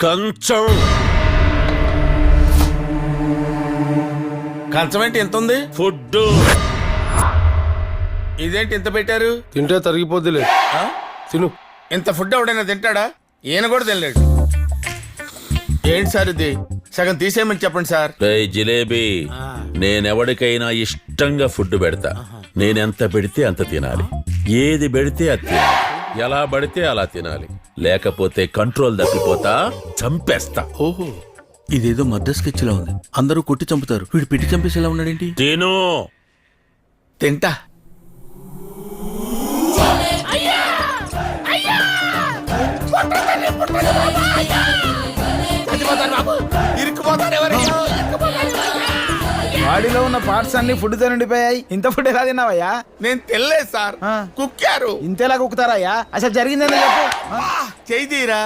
కంచం. కంచం ఏంటి ఎంత ఉంది? ఫుడ్. ఇదేంటి ఇంత పెట్టారు? తింటే తరిగిపోద్దిలే, తిను. ఇంత ఫుడ్ ఎవడైనా తింటాడా? ఈయన కూడా తినలేడు. ఏంటి సార్ ఇది? సగం తీసేయమని చెప్పండి సార్. రేయ్ జిలేబీ, నేనెవడికైనా ఇష్టంగా ఫుడ్ పెడతా. నేనెంత పెడితే అంత తినాలి, ఏది పెడితే అది తినాలి, ఎలా పడితే అలా తినాలి. లేకపోతే కంట్రోల్ తప్పిపోతా, చంపేస్తా. ఓహో, ఇదేదో మద్ద స్కెచ్ లా ఉంది. అందరూ కొట్టి చంపుతారు, వీడు పిట్టి చంపేసేలా ఉన్నాడేంటి? తిను. తింటా. బాడీలో ఉన్న పార్ట్స్ అన్ని ఫుడ్ తో నిండిపోయాయి. ఇంత ఫుడ్ ఎలా తిన్నావయ్యా? నేను తినలేదు సార్, కుక్కారు. ఇంతేలా కుక్కుతారయ్యా? అసలు జరిగిందని చెప్పు. చేయి తీరా.